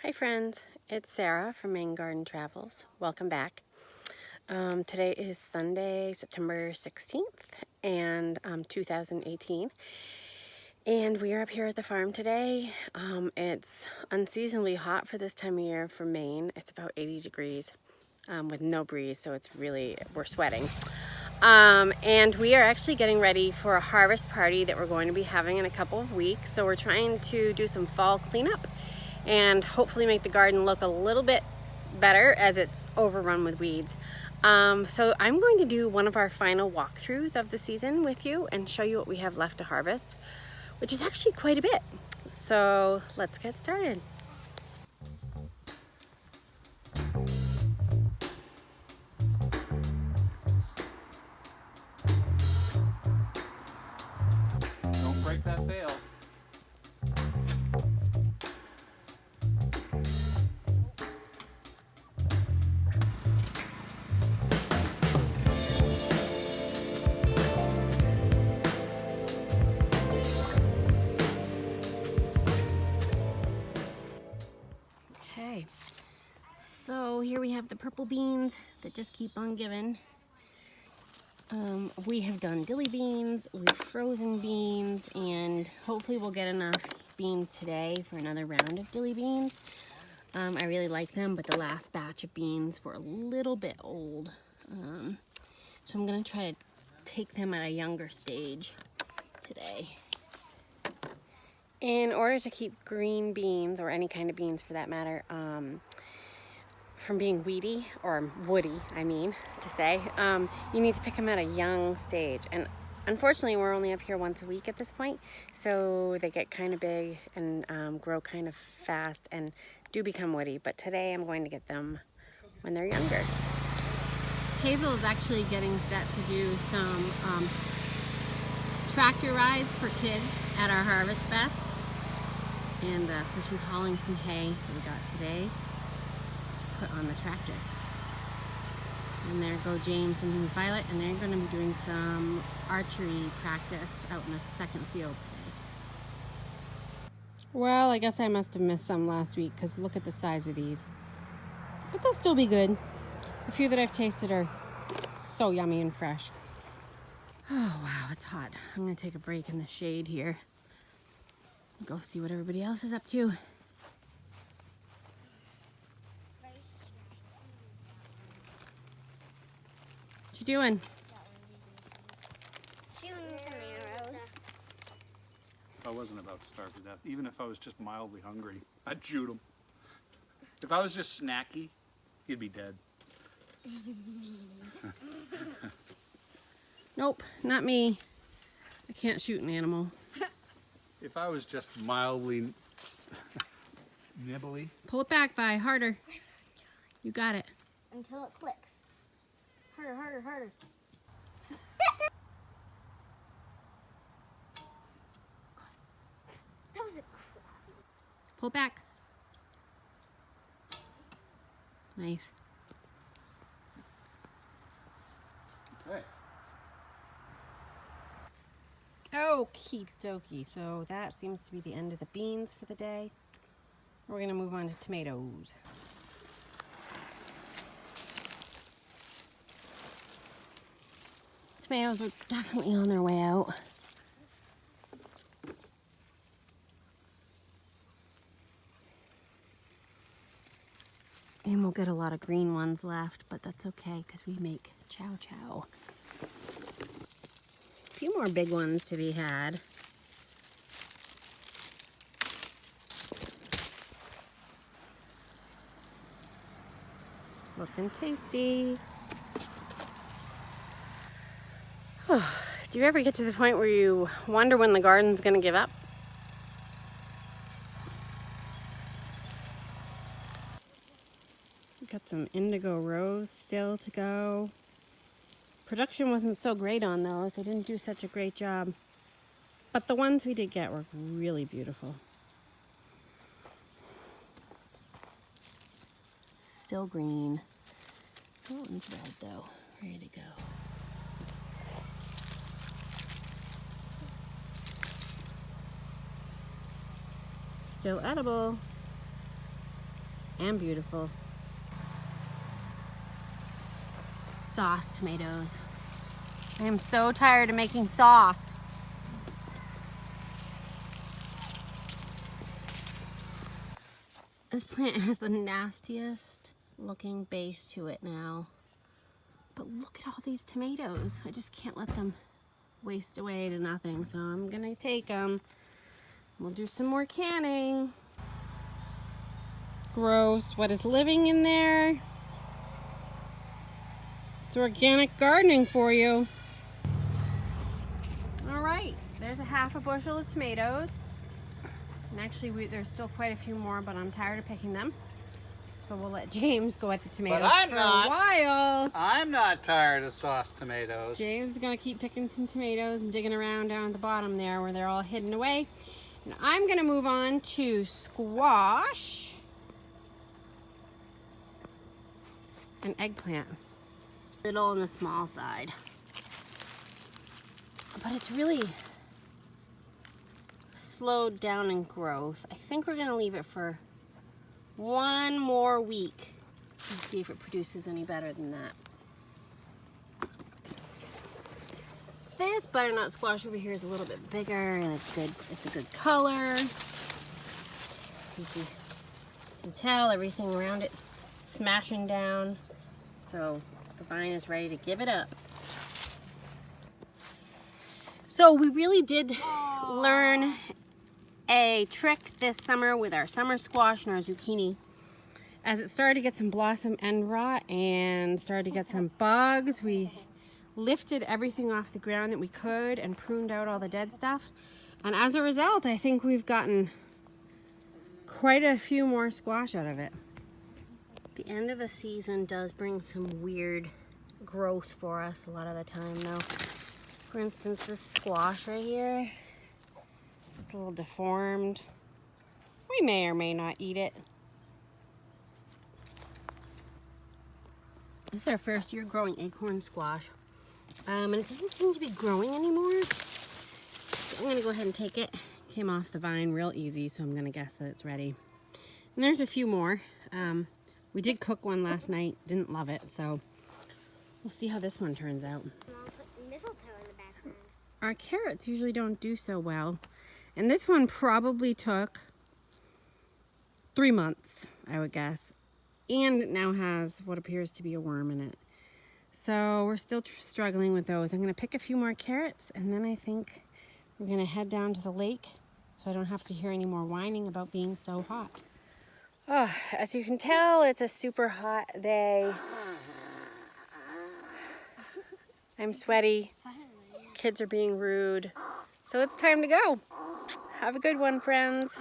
Hi friends, it's Sarah from Maine Garden Travels. Welcome back. Today is Sunday, September 16th and 2018. And we are up here at the farm today. It's unseasonably hot for this time of year for Maine. It's about 80 degrees with no breeze, so it's really, we're sweating. And we are actually getting ready for a harvest party that we're going to be having in a couple of weeks. So we're trying to do some fall cleanup and hopefully make the garden look a little bit better as it's overrun with weeds. So I'm going to do one of our final walkthroughs of the season with you and show you what we have left to harvest, which is actually quite a bit. So let's get started. Don't break that bale. Okay, so here we have the purple beans that just keep on giving. We have done dilly beans, we've frozen beans, and hopefully we'll get enough beans today for another round of dilly beans. I really like them, but the last batch of beans were a little bit old. So I'm gonna try to take them at a younger stage today. In order to keep green beans, or any kind of beans for that matter, from being weedy, or woody, I mean to say, you need to pick them at a young stage. And unfortunately, we're only up here once a week at this point, so they get kind of big and grow kind of fast and do become woody. But today I'm going to get them when they're younger. Hazel is actually getting set to do some tractor rides for kids at our Harvest Fest. And so she's hauling some hay that we got today to put on the tractor. And there go James and Violet, and they're going to be doing some archery practice out in the second field today. Well, I guess I must have missed some last week because look at the size of these. But they'll still be good. The few that I've tasted are so yummy and fresh. Oh wow, it's hot. I'm going to take a break in the shade here. Go see what everybody else is up to. What you doing? Shooting some arrows. If I wasn't about to starve to death, even if I was just mildly hungry, I'd shoot him. If I was just snacky, he'd be dead. Nope, not me. I can't shoot an animal. If I was just mildly nibbly. Pull it back, Vi, harder. You got it. Until it clicks. Harder, harder, harder. That was a Pull it back. Nice. Okay. Okie dokie, so that seems to be the end of the beans for the day. We're gonna move on to tomatoes. Tomatoes are definitely on their way out. And we'll get a lot of green ones left, but that's okay because we make chow chow. A few more big ones to be had. Looking tasty. Do you ever get to the point where you wonder when the garden's gonna give up? Got some indigo rose still to go. Production wasn't so great on those. They didn't do such a great job. But the ones we did get were really beautiful. Still green. That one's red though. Ready to go. Still edible. and beautiful. Sauce tomatoes. I am so tired of making sauce. This plant has the nastiest looking base to it now. But look at all these tomatoes. I just can't let them waste away to nothing. So I'm gonna take them. We'll do some more canning. Gross. What is living in there? It's organic gardening for you. All right, there's a half a bushel of tomatoes. And actually, there's still quite a few more, but I'm tired of picking them. So we'll let James go at the tomatoes I'm for not. a while. I'm not tired of sauce tomatoes. James is gonna keep picking some tomatoes and digging around down at the bottom there where they're all hidden away. And I'm gonna move on to squash and eggplant. Little on the small side. But it's really slowed down in growth. I think we're gonna leave it for one more week and see if it produces any better than that. This butternut squash over here is a little bit bigger and it's good. It's a good color. You can tell everything around it's smashing down. So the vine is ready to give it up. So we really did learn a trick this summer with our summer squash and our zucchini. As it started to get some blossom end rot and started to get some bugs, we lifted everything off the ground that we could and pruned out all the dead stuff. And as a result, I think we've gotten quite a few more squash out of it. The end of the season does bring some weird growth for us a lot of the time though. For instance, this squash right here, it's a little deformed. We may or may not eat it. This is our first year growing acorn squash. And it doesn't seem to be growing anymore. So I'm gonna go ahead and take it. Came off the vine real easy, so I'm gonna guess that it's ready. And there's a few more. We did cook one last night, didn't love it, so we'll see how this one turns out. I'll put mistletoe in the background. Our carrots usually don't do so well. And this one probably took 3 months, I would guess. And it now has what appears to be a worm in it. So we're still struggling with those. I'm gonna pick a few more carrots and then I think we're gonna head down to the lake so I don't have to hear any more whining about being so hot. Oh, as you can tell, it's a super hot day. I'm sweaty. Kids are being rude. So it's time to go. Have a good one, friends.